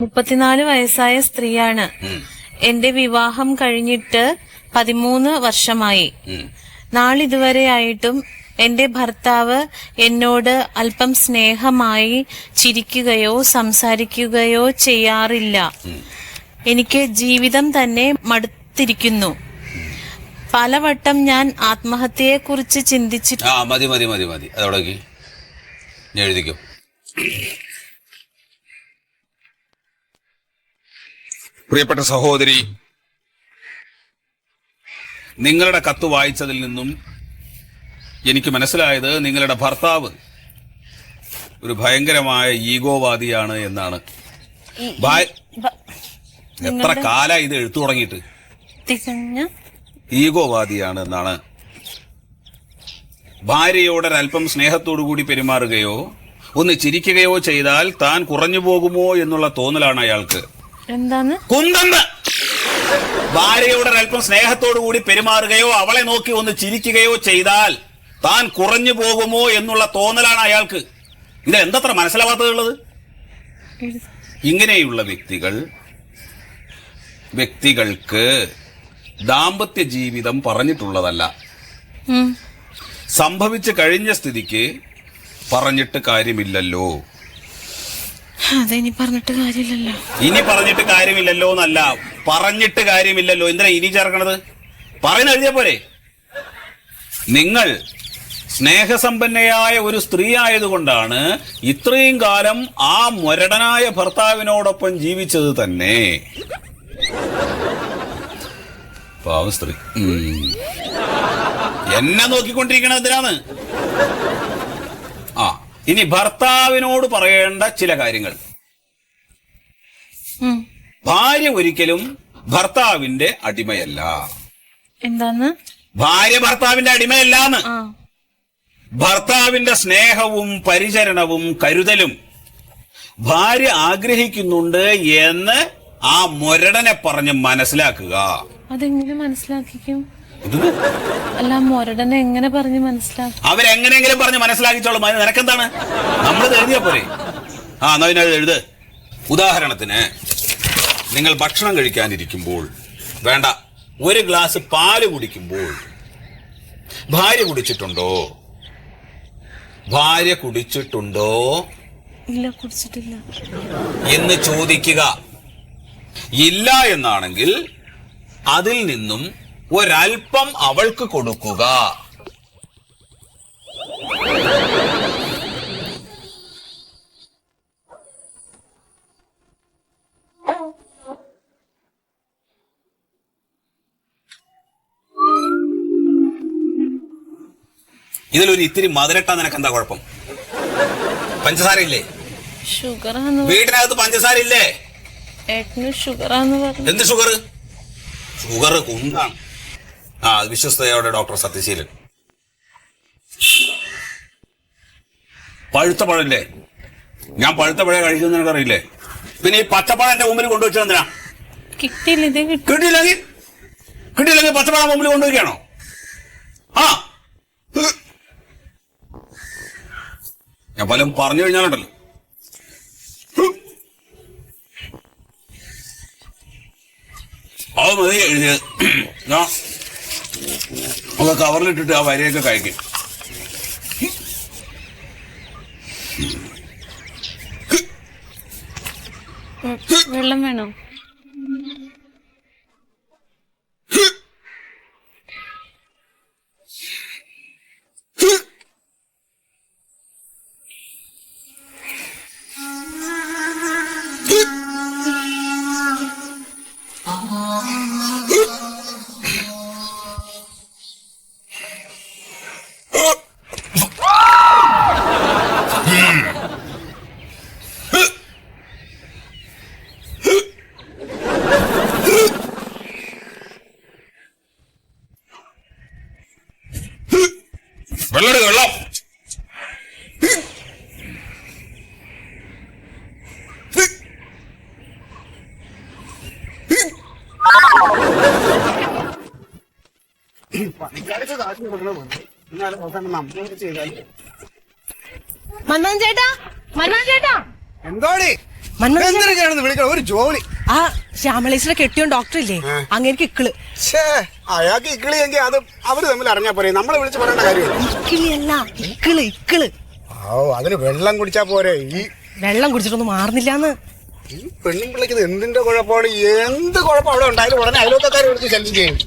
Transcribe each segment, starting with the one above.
34 വയസ്സായ സ്ത്രീയാണ്. എന്റെ വിവാഹം കഴിഞ്ഞിട്ട് 13 വർഷമായി. നാളിതുവരെയായിട്ടും എന്റെ ഭർത്താവ് എന്നോട് അല്പം സ്നേഹമായി ചിരിക്കുകയോ സംസാരിക്കുകയോ ചെയ്യാറില്ല. എനിക്ക് ജീവിതം തന്നെ മടുത്തിരിക്കുന്നു. പലവട്ടം ഞാൻ ആത്മഹത്യയെക്കുറിച്ച് ചിന്തിച്ചിട്ട് മതി അതോടേക്ക് എഴുതിക്കോ. പ്രിയപ്പെട്ട സഹോദരി, നിങ്ങളുടെ കത്ത് വായിച്ചതിൽ നിന്നും എനിക്ക് മനസ്സിലായത് നിങ്ങളുടെ ഭർത്താവ് ഒരു ഭയങ്കരമായ ഈഗോവാദിയാണ് എന്നാണ്. എത്ര കാലം ഇത് എഴുത്തു തുടങ്ങിയിട്ട്? ഈഗോവാദിയാണ് എന്നാണ്. ഭാര്യയോടൊരൽപ്പം സ്നേഹത്തോടു കൂടി പെരുമാറുകയോ ഒന്ന് ചിരിക്കുകയോ ചെയ്താൽ താൻ കുറഞ്ഞു പോകുമോ എന്നുള്ള തോന്നലാണ് അയാൾക്ക്. എന്താണ് കുന്തന്ന്? ഭാര്യയോടൊരൽപ്പം സ്നേഹത്തോടു കൂടി പെരുമാറുകയോ അവളെ നോക്കി ഒന്ന് ചിരിക്കുകയോ ചെയ്താൽ താൻ കുറഞ്ഞു പോകുമോ എന്നുള്ള തോന്നലാണ് അയാൾക്ക്. ഇത് എന്തത്ര മനസ്സിലാവാത്തതുള്ളത്? ഇങ്ങനെയുള്ള വ്യക്തികൾക്ക് ദാമ്പത്യ ജീവിതം പറഞ്ഞിട്ടുള്ളതല്ല. സംഭവിച്ചു കഴിഞ്ഞ സ്ഥിതിക്ക് പറഞ്ഞിട്ട് കാര്യമില്ലല്ലോ. ഇനി പറഞ്ഞിട്ട് കാര്യമില്ലല്ലോ എന്നല്ല, പറഞ്ഞിട്ട് കാര്യമില്ലല്ലോ. എന്തിനാ ഇനി ചേർക്കണത്? പറയുന്ന എഴുതിയ പോരെ. നിങ്ങൾ സ്നേഹസമ്പന്നയായ ഒരു സ്ത്രീ ആയതുകൊണ്ടാണ് ഇത്രയും കാലം ആ മുരടനായ ഭർത്താവിനോടൊപ്പം ജീവിച്ചത് തന്നെ. പാവം സ്ത്രീ എന്നെ നോക്കിക്കൊണ്ടിരിക്കണത് എന്തിനാണ്? ഇനി ഭർത്താവിനോട് പറയേണ്ട ചില കാര്യങ്ങൾ. ഭാര്യ ഒരിക്കലും ഭർത്താവിന്റെ അടിമയല്ല. എന്താണ്? ഭാര്യ ഭർത്താവിന്റെ അടിമയല്ലാന്ന്. ഭർത്താവിന്റെ സ്നേഹവും പരിചരണവും കരുതലും ഭാര്യ ആഗ്രഹിക്കുന്നുണ്ട് എന്ന് ആ മുരടനെ പറഞ്ഞ് മനസ്സിലാക്കുക. അതെങ്ങനെ മനസ്സിലാക്കിക്കും? അല്ല, മുരടനെ എങ്ങനെ പറഞ്ഞ് മനസ്സിലാക്കും? അവരെങ്ങനെയെങ്കിലും പറഞ്ഞ് മനസ്സിലാക്കിച്ചോളും. അതിന് നിനക്കെന്താണ്? നമ്മളിത് എഴുതിയാ പോരെ. എന്നാ എഴുത്. ഉദാഹരണത്തിന്, നിങ്ങൾ ഭക്ഷണം കഴിക്കാനിരിക്കുമ്പോൾ, വേണ്ട, ഒരു ഗ്ലാസ് പാല് കുടിക്കുമ്പോൾ ഭാര്യ കുടിച്ചിട്ടുണ്ടോ? ഇല്ല, കുടിച്ചിട്ടില്ല എന്ന് ചോദിക്കുക. ഇല്ല എന്നാണെങ്കിൽ അതിൽ നിന്നും ഒരൽപ്പം അവൾക്ക് കൊടുക്കുക. ഇതിലൊരു ഇത്തിരി മധുരട്ടാ നിനക്കെന്താ കുഴപ്പം? പഞ്ചസാര ഇല്ലേ? ഷുഗർ. വീട്ടിനകത്ത് പഞ്ചസാര ഇല്ലേ? ഷുഗർ. എന്ത് ഷുഗർ? ഷുഗർ കുന്താണ്. വിശ്വസ്തയോടെ ഡോക്ടർ സത്യശീലൻ. പഴുത്ത പഴല്ലേ? ഞാൻ പഴുത്ത പഴം കഴിക്കുന്ന നിനക്കറിയില്ലേ? പിന്നെ ഈ പച്ചപ്പഴം എന്റെ മുമ്പിൽ കൊണ്ടുവച്ചത് എന്തിനാ? കിട്ടിയില്ലെങ്കിൽ പച്ചപ്പഴം മുമ്പിൽ കൊണ്ടുവയ്ക്കാണോ? ഞാൻ പലരും പറഞ്ഞു കഴിഞ്ഞാലുണ്ടല്ലോ. അത് മതി എഴുതിയത്. ഒന്ന് കവറിലിട്ടിട്ട് ആ വരയൊക്കെ കഴിക്കും. വെള്ളം വേണോ? വെള്ളം മന്മഥൻ ചേട്ടാ, എന്തോടി? എന്തിനൊക്കെയാണെന്ന് വിളിക്കണം ഒരു ജോലി. ആ ശ്യാമളേശ്വര കെട്ടിയോ ഡോക്ടർ ഇല്ലേ, അങ്ങേക്ക് ഇക്കിള്. അയാൾക്ക് ഇക്കിളിയെങ്കിൽ അത് അവര് തമ്മിൽ അറിഞ്ഞാ പോരെ, നമ്മളെ വിളിച്ച് പറയേണ്ട കാര്യമില്ല. ഇക്കിളിയല്ല, ഇക്കിള് ഇക്കിള്. ഓ, അതിന് വെള്ളം കുടിച്ചാ പോരെ. ഈ വെള്ളം കുടിച്ചിട്ടൊന്നും മാറുന്നില്ലാന്ന്. ഈ പെണ്ണും പിള്ളിക്കുന്നത് എന്തിന്റെ കുഴപ്പമാണ്? എന്ത് കുഴപ്പം അവിടെ ഉണ്ടായാലും ഉടനെ അയൽവക്കക്കാരെ വിളിച്ച് ശല്യം ചെയ്യും.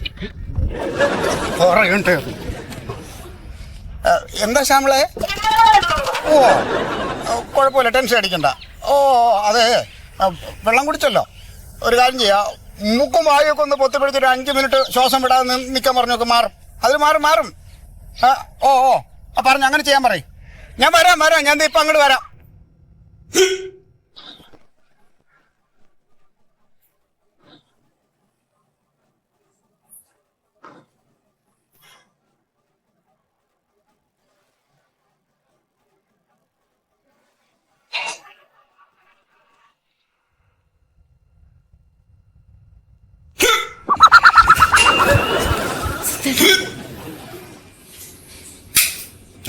എന്താ ശ്യാമളെ? ഓ, കുഴപ്പമില്ല, ടെൻഷൻ അടിക്കണ്ട. ഓ, അതെ, വെള്ളം കുടിച്ചല്ലോ. ഒരു കാര്യം ചെയ്യാം, മൂക്കും വായൊക്കെ ഒന്ന് പൊത്തിപ്പിടിച്ചൊരു 5 മിനിറ്റ് ശ്വാസം വിടാതെ നിൽക്കാൻ പറഞ്ഞൊക്കെ മാറും. അതിൽ മാറും. ഓ പറഞ്ഞു, അങ്ങനെ ചെയ്യാൻ പറയും. ഞാൻ വരാം, ഞാൻ ഇപ്പം അങ്ങോട്ട് വരാം.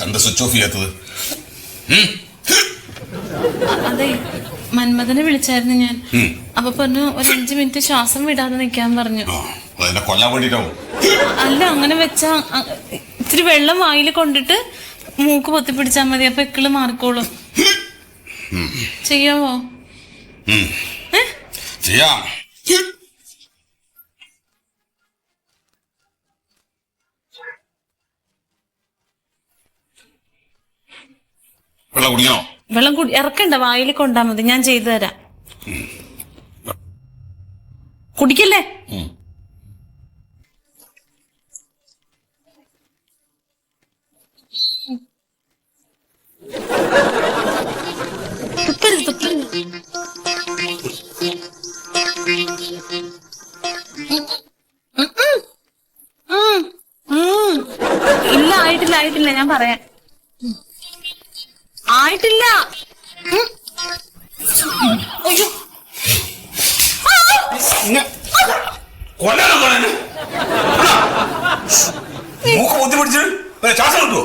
എന്താ സ്വിച്ച് ഓഫ് ചെയ്യാത്തത്? അതെ, മന്മഥനെ വിളിച്ചായിരുന്നു ഞാൻ. അപ്പൊ പറഞ്ഞു ഒരു 5 മിനിറ്റ് ശ്വാസം വിടാതെ നിക്കാൻ പറഞ്ഞു. കൊല്ലാൻ വേണ്ടിട്ടാവും. അല്ല, അങ്ങനെ വെച്ചാ ഇത്തിരി വെള്ളം വായിൽ കൊണ്ടിട്ട് മൂക്ക് പൊത്തിപ്പിടിച്ചാ മതി, അപ്പൊ ഇക്കിള് മാറിക്കോളും. ചെയ്യാവോ? ചെയ്യാം. വെള്ളം കുടിക്കണോ? വെള്ളം ഇറക്കണ്ട, വായിൽ കൊണ്ടാ മതി, ഞാൻ ചെയ്തു തരാം. കുടിക്കല്ലേ? തുപ്പരുത്. ഇല്ല, ആയിട്ടില്ല, ഞാൻ പറയാം. ആയിട്ടില്ല. അയ്യോ, മൂക്ക് പൊത്തി പിടിച്ച് ശ്വാസം കിട്ടുമോ?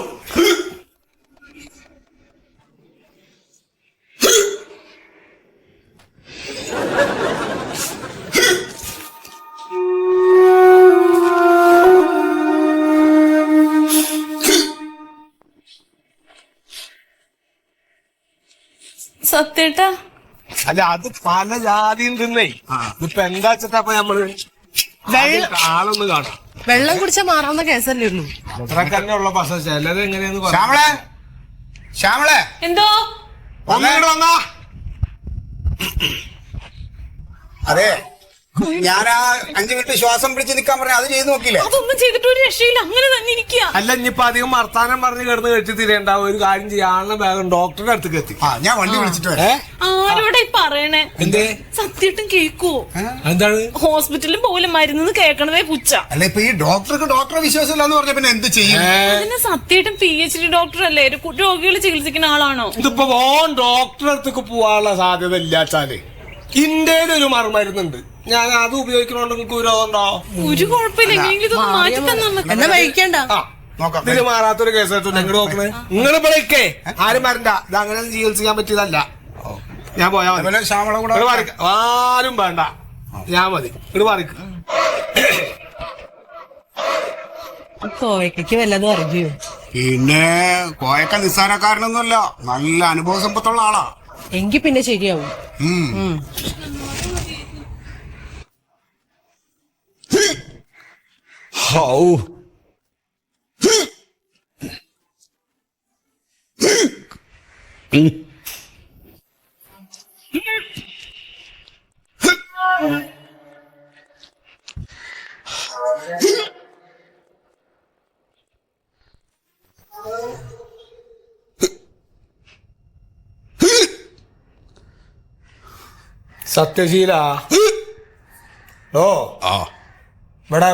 സത്യേട്ടാ, അല്ല, അത് പല ജാതിയും തിന്നേ. ഇപ്പൊ എന്താ വെച്ചിട്ടപ്പൊ നമ്മള് ആളൊന്ന് കാണാം. വെള്ളം കുടിച്ചാൽ മാറാവുന്ന കേസല്ലേ ഉള്ളൂ. അത്രക്ക് തന്നെ ഉള്ള പക്ഷെ ചിലത് എങ്ങനെയാന്ന് ശ്യാമളെ എന്തോ വന്നാ. അതെ, ഞാൻ ആ 5 മിനിറ്റ് ശ്വാസം പിടിച്ച് നിൽക്കാൻ പറഞ്ഞ അത് ചെയ്ത് നോക്കിയില്ലേ? അതൊന്നും ചെയ്തിട്ട് ഒരു രക്ഷയില്ല, അങ്ങനെ തന്നെ ഇരിക്കുക. അല്ല, ഇനിയിപ്പൊ അധികം വർത്താനം പറഞ്ഞ് കിടന്ന് കഴിച്ച് തിരേണ്ട. ഒരു കാര്യം ചെയ്യാനുള്ള വേഗം ഡോക്ടറുടെ അടുത്തേക്ക് എത്തി. ഞാൻ വണ്ടി വിളിച്ചിട്ട് വരാം. ആരോടെ പറയണേ? എന്തേ? സത്യമായിട്ടും കേക്കോ? എന്താണ്? ഹോസ്പിറ്റലിൽ പോലും മരുന്ന് കേൾക്കണതേ പുച്ച. അല്ല, ഇപ്പൊ ഈ ഡോക്ടറെ വിശ്വാസം ഇല്ലാന്ന് പറഞ്ഞ പിന്നെ എന്ത് ചെയ്യും? അതിന് സത്യമായിട്ടും PhD ഡോക്ടർ അല്ലേ? രോഗികളെ ചികിത്സിക്കുന്ന ആളാണോ? ഇതിപ്പോ ഡോക്ടറുടെ അടുത്തേക്ക് പോവാനുള്ള സാധ്യത ഇല്ലാച്ചാല് ഇന്ത്യയിൽ ഒരു മറുമരുന്നുണ്ട്. ഞാൻ അത് ഉപയോഗിക്കണോണ്ട് നിങ്ങൾക്ക് വിരോധമുണ്ടോ? ഒരു കുഴപ്പമില്ല, എങ്ങനെയെങ്കിലും ഇതൊന്ന് മാറ്റി തന്നാ മതി. എന്നാ കഴിക്കണ്ട. ഇതിന് മാറാത്തൊരു കേസായിട്ട് നിങ്ങൾ നോക്കണേ. നിങ്ങൾ ഇവിടെ ആരും വരണ്ട. ഇത് അങ്ങനെ ചികിത്സിക്കാൻ പറ്റിയതല്ല. ഞാൻ പോയാ മതി. ശ്യാമള കൂടെ ആരും വേണ്ട, ഞാൻ മതി. ഇവിടെ മാറിക്ക്. കോയക്കയ്ക്ക് വല്ലതും അറിയോ? പിന്നെ കോയക്ക നിസ്സാരക്കാരനൊന്നുമല്ല, നല്ല അനുഭവ സമ്പത്തുള്ള ആളാ. എങ്കി പിന്നെ ശരിയാവും. സത്യശീല, ഓ ഇവിടെ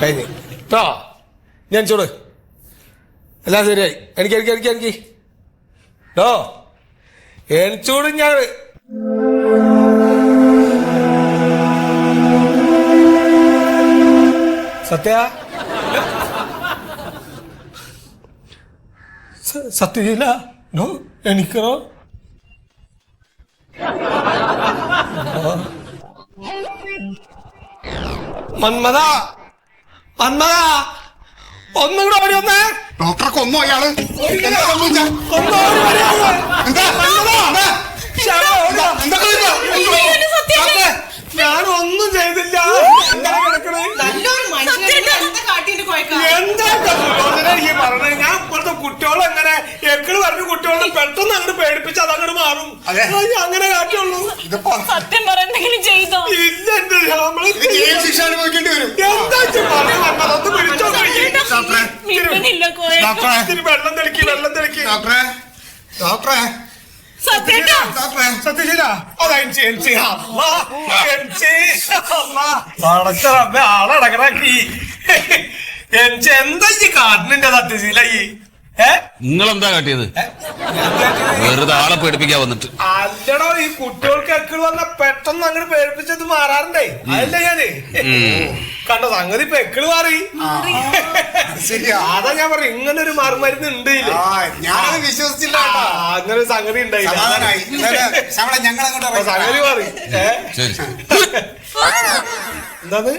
കഴിഞ്ഞു കേട്ടോ. ഞാൻ ചൂട് എല്ലാം ശരിയായി. എനിക്ക് ഓ എനിച്ചൂട് ഞാൻ സത്യ സത്യശീല നോ എനിക്കോ മന്മത മന്മത ഒന്നും കൂടെ ഓടി വന്നേ. ഡോക്ടറെ കൊന്നോ അയാള്? എന്താ സംഭവിച്ചേ? ഒന്ന് ഓടി വരാ. എന്താ? എന്താ? ശ്യാമ, ഓടി വാ. എന്താ കളിച്ചോ? ഡോക്ടറെ, ഞാനൊന്നും ചെയ്തില്ല. ഇങ്ങനെ കിടക്കണേ. നല്ലൊരു മനുഷ്യനെ എന്താ കാട്ടിന്റെ കോയക്ക? എന്താ സുലോചന ഈ പറഞ്ഞത്? ഞാൻ ഇപ്പോഴത്തെ കുട്ടികളെ എങ്ങനെ എക്കള് പറഞ്ഞ കുട്ടികളെ പെട്ടെന്ന് അങ്ങോട്ട് പേടിപ്പിച്ച് അതങ്ങോട്ട് മാറും. അതെ. അത് അങ്ങനെ കാറ്റുള്ളൂ. ഇതിപ്പോ സത്യം പറ എന്തെങ്കിലും ചെയ്തോ? ഇല്ല എന്റെ ശ്യാമള്. ഇത് ജയിൽ ശിക്ഷ അനുഭവിക്കേണ്ടി വരും. എന്താ പറയുന്നത്? അതൊന്ന് പിടിച്ചോ ഡോക്ടറെ, മിണ്ടുന്നില്ല കോയ. ഡോക്ടറെ, ഇത്തിരി വെള്ളം തെളിക്ക് ഡോക്ടറെ, ഡോക്ടറെ, സത്യേട്ടാ ഡോക്ടറെ. സത്യശീല ആളടക്കണാക്കി എന്താ ഈ കാട്ടിന്റെ സത്യശീല ഈ നിങ്ങളെന്താ കാട്ടിയത്? വെറുതെ ആളെ പേടിപ്പിക്കാൻ വന്നിട്ട്. അല്ലടോ ഈ കുട്ടികൾക്ക് എക്കള് വന്ന പെട്ടെന്ന് അങ്ങോട്ട് പേടിപ്പിച്ചത് മാറാറുണ്ടേ. അതല്ല ഞാന് കണ്ടോ സംഗതി ഇപ്പൊ എക്കള് മാറി. ശരിയാ. അതാ ഞാൻ പറഞ്ഞു ഇങ്ങനെ ഒരു മറുമരുന്ന് ഉണ്ട് ഇതില്. ഞാനത് വിശ്വസിച്ചില്ല കേട്ടോ. അങ്ങനെ ഒരു സംഗതി ഉണ്ടായില്ല. സമാധാനായി. ഞങ്ങൾ അപ്പൊ സംഗതി മാറി. ശരി. എന്താത്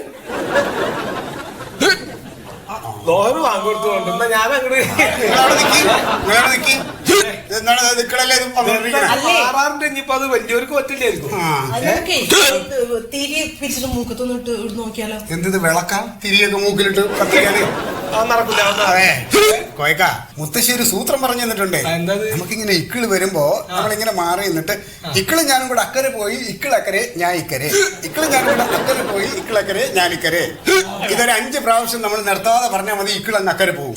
ലോഹറ് വാങ്ങിക്കൊടുത്തു കൊണ്ടുവന്ന ഞാൻ അങ്ങോട്ട് മാറാറുണ്ട്. ഇനിയിപ്പോ അത് വലിയവർക്ക് പറ്റില്ലായിരിക്കും. തിരി പിരിച്ചിട്ട് മൂക്കത്തൊന്നിട്ട് നോക്കിയാലോ? എന്ത് വിളക്കാം തിരിയൊക്കെ മൂക്കിലിട്ട് കത്തിക്കാന് നടക്കില്ല. അതെ കോയക്ക മുത്തശ്ശി ഒരു സൂത്രം പറഞ്ഞു തന്നിട്ടുണ്ട്. എന്താത്? നമുക്കിങ്ങനെ ഇക്കിള് വരുമ്പോ നമ്മളിങ്ങനെ മാറി നിന്നിട്ട് ഇക്കിള് ഞാനും കൂടെ അക്കരെ പോയി ഇക്കിളക്കരെ ഞാൻ ഇക്കരെ, ഇക്കിള് ഞാനും കൂടെ അക്കരെ പോയി ഇക്കിളക്കരെ ഞാൻ ഇക്കരെ. ഇതൊരു 5 പ്രാവശ്യം നമ്മൾ നിർത്താതെ പറഞ്ഞാൽ മതി. ഇക്കിളങ്ങ് അക്കരെ പോകും.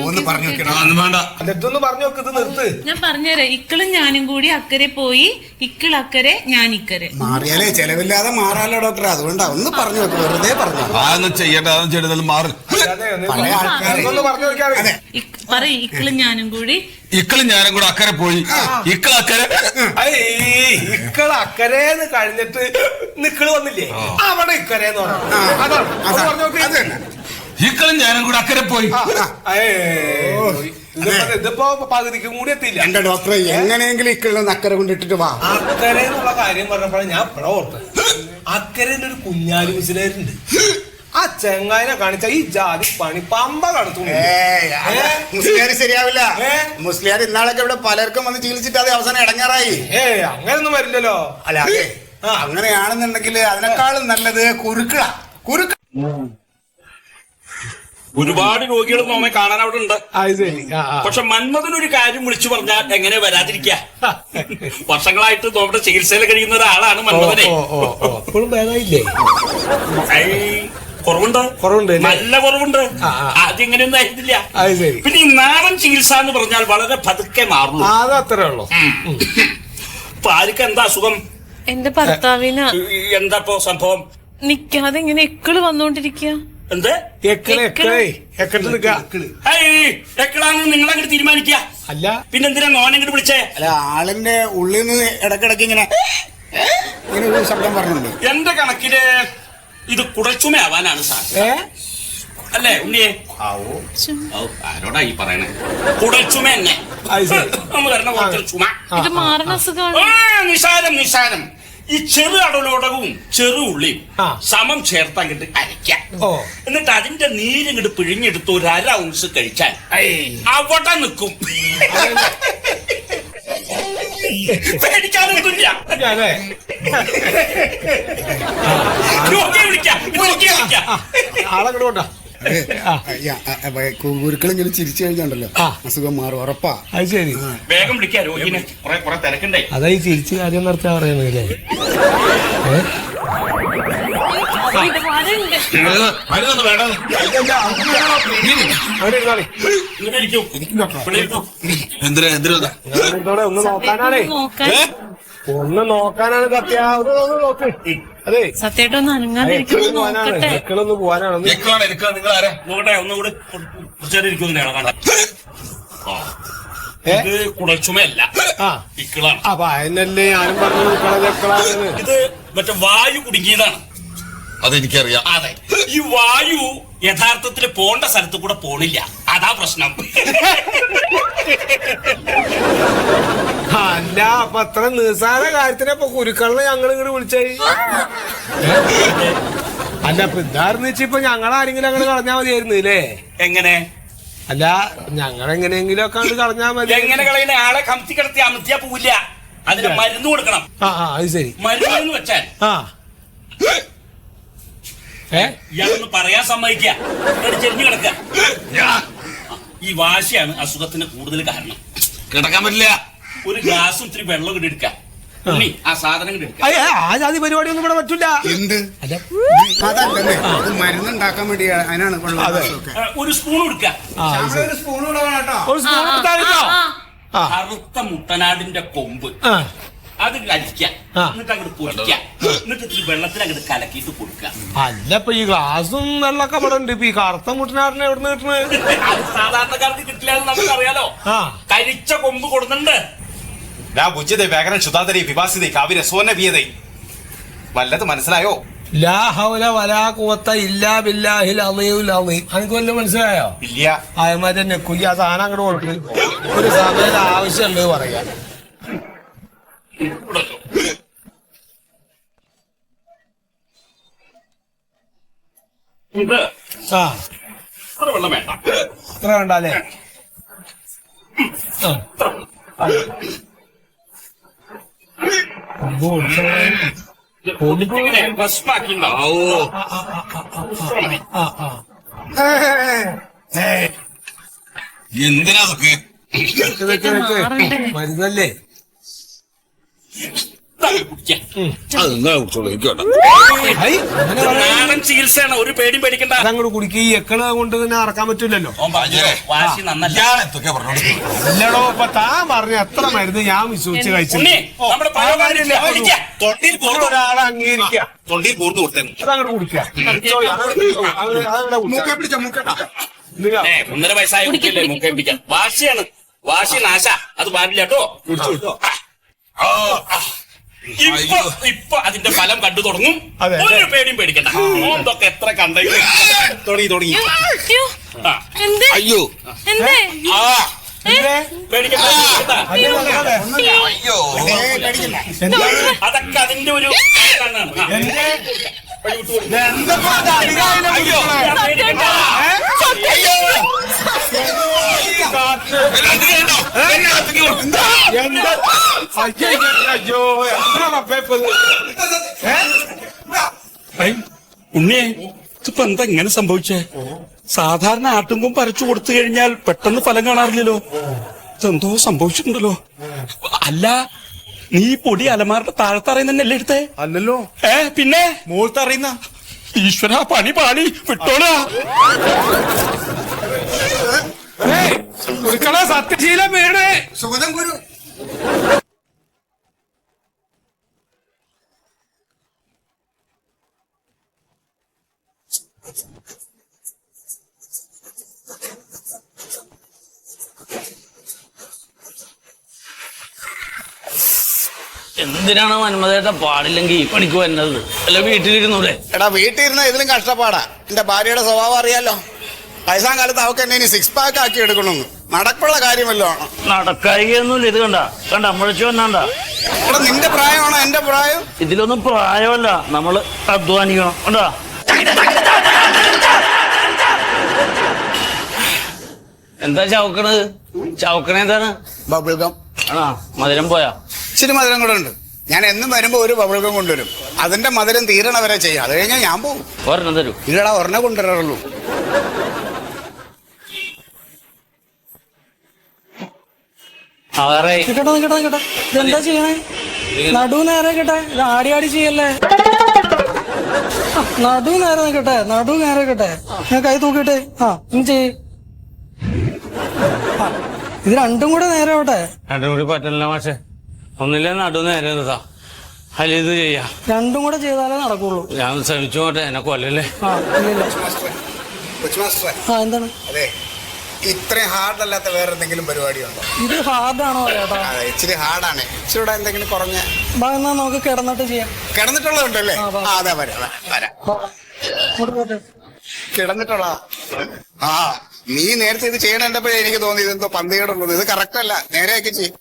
ഒന്ന് പറഞ്ഞു വെക്കണം. വേണ്ട. എന്നിട്ടൊന്ന് പറഞ്ഞു നോക്ക്. ഇത് നിർത്ത്. ഞാൻ പറഞ്ഞുതരാം. ഇക്കളും ഞാനും കൂടി അക്കരെ പോയി ഇക്കിളക്കരെ ഞാൻ ഇക്കരെ. മാറിയാലേ ചെലവില്ലാതെ മാറാലോ ഡോക്ടർ. അതുകൊണ്ടാ ഒന്ന് പറഞ്ഞു വെക്കും. വെറുതെ പറഞ്ഞു. അതൊന്നും ചെയ്യട്ടെ, അതൊന്നും ചെയ്താലും മാറും. പഴയ ആൾക്കാരെ ഒന്ന് പറഞ്ഞു നോക്കിയാൽ അതെ. പറയും ഇക്കളും ഞാനും കൂടി ഇക്കളും ഞാനും കൂടെ അക്കരെ പോയി ഇക്കളക്കരെ. ഇക്കള് അക്കരേന്ന് കഴിഞ്ഞിട്ട് നിക്കള് വന്നില്ലേ അവിടെ ഇക്കരേന്ന് പറഞ്ഞു നോക്കി. ഇക്കളും ഞാനും കൂടെ അക്കരെ പോയി. ഇതിപ്പോ പകുതിക്കും കൂടി എത്തിയില്ല. എന്റെ ഡോക്ടറെ എങ്ങനെയെങ്കിലും ഇക്കിളൊന്ന് അക്കരെ കൊണ്ടിട്ടിട്ട് വാ. അക്കരെ എന്നുള്ള കാര്യം പറഞ്ഞപ്പോഴാണ് ഞാൻ ഇപ്പഴ ഓർത്തത്. അക്കരന്റെ ഒരു കുഞ്ഞാലി മുസ്ലിയാരുണ്ട്. ആ ചെങ്ങായിനെ കാണിച്ച ഈ ജാതി പണി പമ്പ കടത്തു. മുസ്ലിയാർ ശരിയാവില്ല. മുസ്ലിയാർ ഇന്നാളൊക്കെ ഇവിടെ പലർക്കും വന്ന് ചികിത്സിച്ചിട്ട് അത് അവസാനം ഇടങ്ങാറായി. അങ്ങനെയൊന്നും വരില്ലല്ലോ. അല്ല അതെ അങ്ങനെയാണെന്നുണ്ടെങ്കിൽ അതിനേക്കാളും നല്ലത് കുറുക്ക. ഒരുപാട് രോഗികൾ നമ്മെ കാണാൻ അവിടെ ഉണ്ട്. പക്ഷെ മന്മഥനൊരു കാര്യം വിളിച്ചു പറഞ്ഞാൽ എങ്ങനെ വരാതിരിക്കുക? വർഷങ്ങളായിട്ട് നമ്മുടെ ചികിത്സയിൽ കഴിയുന്ന ഒരാളാണ് മന്മഥനെ. ഇപ്പോഴും ഭേദമായില്ലേ? കുറവുണ്ട്, നല്ല കുറവുണ്ട്. ആദ്യം ഇങ്ങനെയൊന്നും ആയിരുന്നില്ല. പിന്നെ ഈ നാടൻ ചികിത്സ എന്ന് പറഞ്ഞാൽ വളരെ പതുക്കെ മാറുള്ളൂ. അത് അത്രേ ഉള്ളൂ. ഇപ്പൊ ആർക്കും എന്താ അസുഖം? എന്റെ ഭർത്താവിന് എന്താ ഇപ്പൊ സംഭവം? നിക്കാതെ ഇങ്ങനെ എക്കള് വന്നോണ്ടിരിക്കുക. എന്ത് എക്കളാന്ന് നിങ്ങൾ അങ്ങോട്ട് തീരുമാനിക്കുക. അല്ല പിന്നെന്തിനാ നോനങ്ങോട്ട് വിളിച്ചേ? അല്ല ആളിന്റെ ഉള്ളിൽ നിന്ന് ഇടക്കിടക്ക് ഇങ്ങനെ ഒരു ശബ്ദം പറഞ്ഞിട്ടുണ്ട്. എന്റെ കണക്കില് ഇത് കുടച്ചുമയാവാനാണ് സാധ്യത. അല്ലേ ഉണ്ണിയെ? ആരോടാ ഈ പറയണേ? കുടച്ചുമ തന്നെ. ഒന്ന് വരണ പോലത്തെ ചുമ. ഇത് മാറുന്ന അസുഖമാണ്. നിസാരം. ഈ ചെറു അടലോടകവും ചെറു ഉള്ളിയും സമം ചേർത്ത് അങ്ങോട്ട് അരയ്ക്കാം. എന്നിട്ട് അതിന്റെ നീരിങ്ങോട്ട് പിഴിഞ്ഞെടുത്ത് ഒരു 1/2 ഔൺസ് കഴിച്ചാൽ അവിടെ നിൽക്കും. പേടിക്കാനൊന്നുമില്ല. ആളെ കൊണ്ടാ ഗുരുക്കളെങ്കിലും ചിരിച്ചു കഴിഞ്ഞുണ്ടല്ലോ അസുഖം മാറും ഉറപ്പാ. അത് ശരി. വേഗം വിളിക്കാം രോഗിനെ. കുറെ തിരക്കുണ്ടേ. അതാ ഈ ചിരിച്ച് കാര്യം നടത്താൻ പറയുന്നില്ലേ? ഒന്ന് നോക്കാനാണേ. ഒന്ന് നോക്കാനാണ് സത്യ. ഒന്ന് നോക്ക്. അതെ സത്യമായിട്ട് ഒന്ന് അനങ്ങാതിരിക്കുന്നു. നോക്കട്ടെ. മക്കളൊന്ന് പോവാനാണ്. നോക്കട്ടെ ഒന്നുകൂടെ ഇത് കുടച്ചുമയല്ല, ഇക്കിളാണ്. അപ്പൊ അതിനല്ലേ ഞാനും പറഞ്ഞു. ഇത് മറ്റേ വായു കുടുങ്ങിയതാണ്. അതെനിക്കറിയാം. അതെ, ഈ വായു യഥാർത്ഥത്തിൽ പോണ്ട സ്ഥലത്ത് കൂടെ പോണില്ല. അതാ പ്രശ്നം. അല്ല അപ്പൊ അത്ര നിസ്സാര കാര്യത്തിനെ ഇപ്പൊ കുരുക്കളെ ഞങ്ങൾ ഇങ്ങോട്ട് വിളിച്ചായി. അല്ല ഇപ്പൊ എന്തായിരുന്നു വെച്ചിപ്പോ ഞങ്ങളാരെങ്കിലും അങ്ങനെ കളഞ്ഞാ മതിയായിരുന്നു അല്ലേ? എങ്ങനെ? അല്ല ഞങ്ങളെങ്ങനെയെങ്കിലും ഒക്കെ അങ്ങോട്ട് കളഞ്ഞാ മതി. എങ്ങനെ കളയുന്ന? ആളെ കമത്തി കിടത്തി അമത്തിയാ പോവില്ല. അതിന് മരുന്ന് കൊടുക്കണം. അത് ശരി. മരുന്ന് വെച്ചാൽ ഇയാളൊന്ന് പറയാൻ സമ്മതിക്കുക, ചെരിഞ്ഞു കിടക്കുക. ഈ വാശിയാണ് അസുഖത്തിന് കൂടുതൽ കാരണം. കിടക്കാൻ പറ്റില്ല. ഒരു ഗ്ലാസും ഇത്തിരി വെള്ളം കൂടി എടുക്കാം. ആ സാധനം കൂടി എടുക്കാം. ആ ജാതി പരിപാടി ഒന്നും ഇവിടെ പറ്റൂല. എന്ത്? അതല്ലേ മരുന്നുണ്ടാക്കാൻ വേണ്ടി അതിനാണ് ഒരു സ്പൂൺ കൊടുക്കാം. ഒരു സ്പൂൺ കൂടെ വേണം കേട്ടോ. ഒരു സ്പൂൺ എടുത്താലോ? കറുത്ത മുട്ടനാടിന്റെ കൊമ്പ് അത് കഴിക്കാം. എന്നിട്ട് അങ്ങോട്ട് പൊരിക്കാം. എന്നിട്ട് ഇത്തിരി വെള്ളത്തിൽ അങ്ങോട്ട് കലക്കിയിട്ട് കൊടുക്കാം. അല്ല ഇപ്പൊ ഈ ഗ്ലാസും വെള്ളമൊക്കെ ഇവിടെ ഉണ്ട്. ഇപ്പൊ ഈ കറുത്ത മുട്ടനാടിനെ എവിടെ നിന്ന് കിട്ടണത്? അത് സാധാരണക്കാർക്ക് കിട്ടില്ല എന്ന് നമുക്കറിയാലോ. കരിച്ച കൊമ്പ് കൊടുക്കുന്നുണ്ട്. വല്ലത് മനസ്സിലായോ? ലാ ഹൗല വലാ ഖുവത ഇല്ലാ ബില്ലാഹിൽ അളിയുൽ അളീം. അനക്ക് വല്ലതും മനസ്സിലായോ? ഇല്ല. ആയമാര് തന്നെ കുലി ആ സാധനം അങ്ങോട്ട് കൊടുക്ക്. ഒരു സമയത്ത് ആവശ്യമുള്ളത് പറയാ. ഇത് ആ അത്ര വെള്ളം വേണ്ട. അത്ര വേണ്ട അല്ലേ? എന്തിനാ മരുന്നല്ലേ? നാടൻ ചികിത്സയാണ്. ഒരു പേടിയും പേടിക്കണ്ട. അതങ്ങോട്ട് കുടിക്കുക. ഈ എക്കള് കൊണ്ട് തന്നെ നടക്കാൻ പറ്റൂലല്ലോ. വാശി നന്നല്ല. അല്ലടോ ഇപ്പൊ താൻ പറഞ്ഞ എത്ര മരുന്ന് ഞാൻ വിശ്വസിച്ച് കഴിച്ചു. ഒരാളെ അംഗീകരിക്കുക. അതങ്ങോട്ട് കുടിക്കുക. ഒന്നര വയസ്സായ കുട്ടിയല്ലേ മൂക്കെ പിടിക്കാൻ. വാശിയാണ്. വാശി നാശ. അത് പാടില്ല കേട്ടോ. ഇപ്പൊ അതിന്റെ ഫലം കണ്ടു തുടങ്ങും. ഒരു പേടിയും പേടിക്കണ്ട. ഓന്തൊക്കെ എത്ര കണ്ടെങ്കിൽ തുടങ്ങി. അയ്യോ പേടിക്കണ്ട. അതൊക്കെ അതിന്റെ ഒരു ഉണ്ണിയെ ഇതിപ്പോ എന്താ ഇങ്ങനെ സംഭവിച്ചേ? സാധാരണ ആട്ടുമ്പം പരച്ചു കൊടുത്തു കഴിഞ്ഞാൽ പെട്ടെന്ന് ഫലം കാണാറില്ലല്ലോ. ഇതെന്തോ സംഭവിച്ചിട്ടുണ്ടല്ലോ. അല്ല, നീ പൊടി അലമാരുടെ താഴത്തറിയുന്നല്ലേ എടുത്തേ? അല്ലല്ലോ. പിന്നെ മോൾത്തറിയുന്ന. ഈശ്വര, പണി പാളി വിട്ടോളാ. സത്യശീലം വീട് സുഗതം ഗുരു. എന്തിനാണ് മന്മതേട്ട പാടില്ലെങ്കിൽ ഈ പണിക്ക് വരുന്നത്? അല്ല വീട്ടിലിരുന്നൂടെ? എടാ വീട്ടിലിരുന്ന ഇതിലും കഷ്ടപ്പാടാ. എന്റെ ഭാര്യയുടെ സ്വഭാവം അറിയാലോ. വയസ്സാം കാലത്ത് അവക്ക് എന്നെ ഇനി 6 പാക്ക് ആക്കി എടുക്കണമെന്ന്. നടക്കുള്ള കാര്യമല്ലോ ആണ്. നടക്കായികയൊന്നുമില്ല. ഇത് കണ്ട മുഴച്ചു വന്നാണ്ട. എടാ നിന്റെ പ്രായമാണോ എന്റെ പ്രായം? ഇതിലൊന്നും പ്രായമല്ല, നമ്മള് അധ്വാനിക്കണം. കണ്ടാ എന്താ ചവക്കണത്? ചവക്കണേന്താണ്? ബബിൾഗം. ആണോ? മധുരം പോയാ? ഇച്ചിരി മധുരം കൂടെ ഉണ്ട്. ഞാൻ എന്നും വരുമ്പോ ഒരു ബബിൾഗം കൊണ്ടുവരും. അതിന്റെ മധുരം തീരണ വരെ ചെയ്യാം. അത് കഴിഞ്ഞാൽ ഞാൻ പോകും. ഒരെണ്ണം തരൂ. ഇല്ലടാ, ഒരെണ്ണം കൊണ്ടുവരാറുള്ളൂ. എന്താ ചെയ്യണേ? നടു നേരെ കേട്ടെ. ആടി ആടി ചെയ്യല്ലേ. നടു നേരെ നിൽക്കട്ടെ. നടു നേരെ കേട്ടെ. ഞാൻ കൈ തൂക്കിട്ടെ. ഇനി ചെയ്. ഇത് രണ്ടും കൂടെ നേരെ ആവട്ടെ. രണ്ടും കൂടി പറ്റില്ല മാഷെ. ഒന്നില്ല നടു നേരെ നിർത്താ. അല്ല ഇത് ചെയ്യാ. രണ്ടും കൂടെ ചെയ്താലേ നടക്കുള്ളൂ. ഞാൻ ശ്രമിച്ചു പോട്ടെ. എന്നെ കൊല്ലല്ലേ. എന്താണ്? അതെ, ഇത്രയും ഹാർഡ് അല്ലാത്ത വേറെ എന്തെങ്കിലും പരിപാടിയുണ്ടോ? ഇത് ഹാർഡാണോ ചേട്ടാ? ഇച്ചിരി ഹാർഡാണ്. ഇച്ചിരി എന്തെങ്കിലും കുറഞ്ഞ എന്നാ നമുക്ക് കിടന്നിട്ട് ചെയ്യാം. കിടന്നിട്ടുള്ളതുണ്ടല്ലേ? അതെ, വരാം. കിടന്നിട്ടുള്ള നീ നേരത്തെ ഇത് ചെയ്യണപ്പോഴേ എനിക്ക് തോന്നി ഇതെന്തോ പന്തികേടുള്ളത്. ഇത് കറക്റ്റ് അല്ല, നേരെയൊക്കെ ചെയ്യും.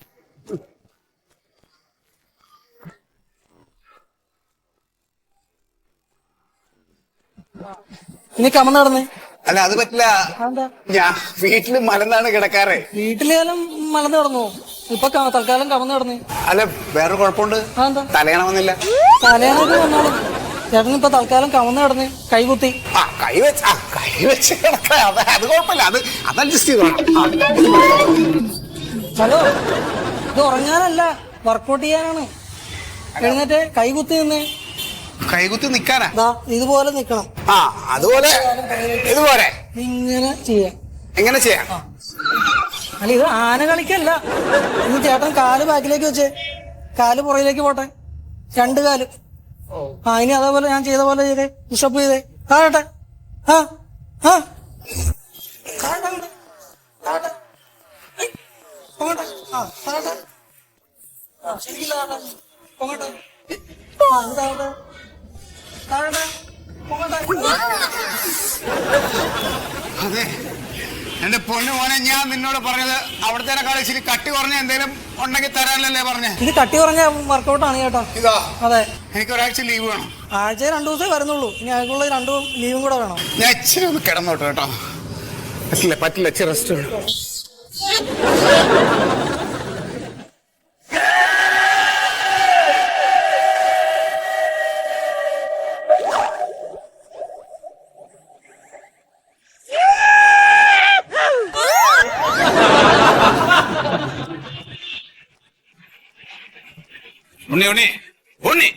ഇനി കമന്ന് നടന്നേ. അല്ല അത് പറ്റില്ല, എന്താ ഞാൻ വീട്ടില് മലന്നാണ് കിടക്കാറ്. വീട്ടിലേലും മലന്ന് കിടന്നു. ഇപ്പൊ തൽക്കാലം കമന്ന് കിടന്നേ. അല്ല വേറെ കുഴപ്പമുണ്ട്, അതെന്താ തലയണമെന്നില്ല. തലേന്നൊക്കെ വന്നോളൂ. ചേട്ടൻ ഇപ്പൊ തൽക്കാലം കമന്ന് കിടന്നേ, കൈകുത്തി. കൈ വെച്ച് കിടക്കാം, അത് കുഴപ്പമില്ല, അത് അഡ്ജസ്റ്റ് ചെയ്തോളാം. ഹലോ, ഇത് ഉറങ്ങാനല്ല, വർക്കൗട്ട് ചെയ്യാനാണ്. എഴുന്നേറ്റ് കൈകുത്തി നിന്നേ. കൈകുത്തി നിക്കാനാ? ദാ ഇതുപോലെ നിക്കണം. അതുപോലെ ഇതുപോലെ ഇങ്ങനെ ചെയ്യാം. എങ്ങനെ ചെയ്യാം? അല്ല ഇത് ആന കളിക്കല്ല. ഇന്ന് ചേട്ടൻ കാല് ബാക്കിലേക്ക് വെച്ചേ, കാല് പുറകിലേക്ക് പോട്ടെ, 2 കാല്. ഇനി അതേപോലെ ഞാൻ ചെയ്ത പോലെ ചെയ്തേ, പുഷപ്പ് ചെയ്തേ. താഴട്ടെ. അതെ എന്റെ പൊന്നു മോനെ, ഞാൻ നിന്നോട് പറഞ്ഞത് അവിടുത്തെ കളിച്ചിരി കട്ടി കുറഞ്ഞ എന്തെങ്കിലും ഉണ്ടെങ്കിൽ തരാനല്ലേ പറഞ്ഞേ. ഇത് കട്ടി കുറഞ്ഞ വർക്കൗട്ടാണ് ചേട്ടാ. ഇതാ അതെ, എനിക്ക് ഒരാഴ്ച ലീവ് വേണം. ആഴ്ച 2 ദിവസമേ വരുന്നുള്ളൂ. ഇനി അതിനുള്ള 2 ലീവും കൂടെ വേണം. ഞാൻ ഇച്ചിരി ഒന്ന് കിടന്നോട്ടെ കേട്ടോ. പറ്റില്ല ഇച്ചിരി റെസ്റ്റ് വേണം. ഉണ്ണി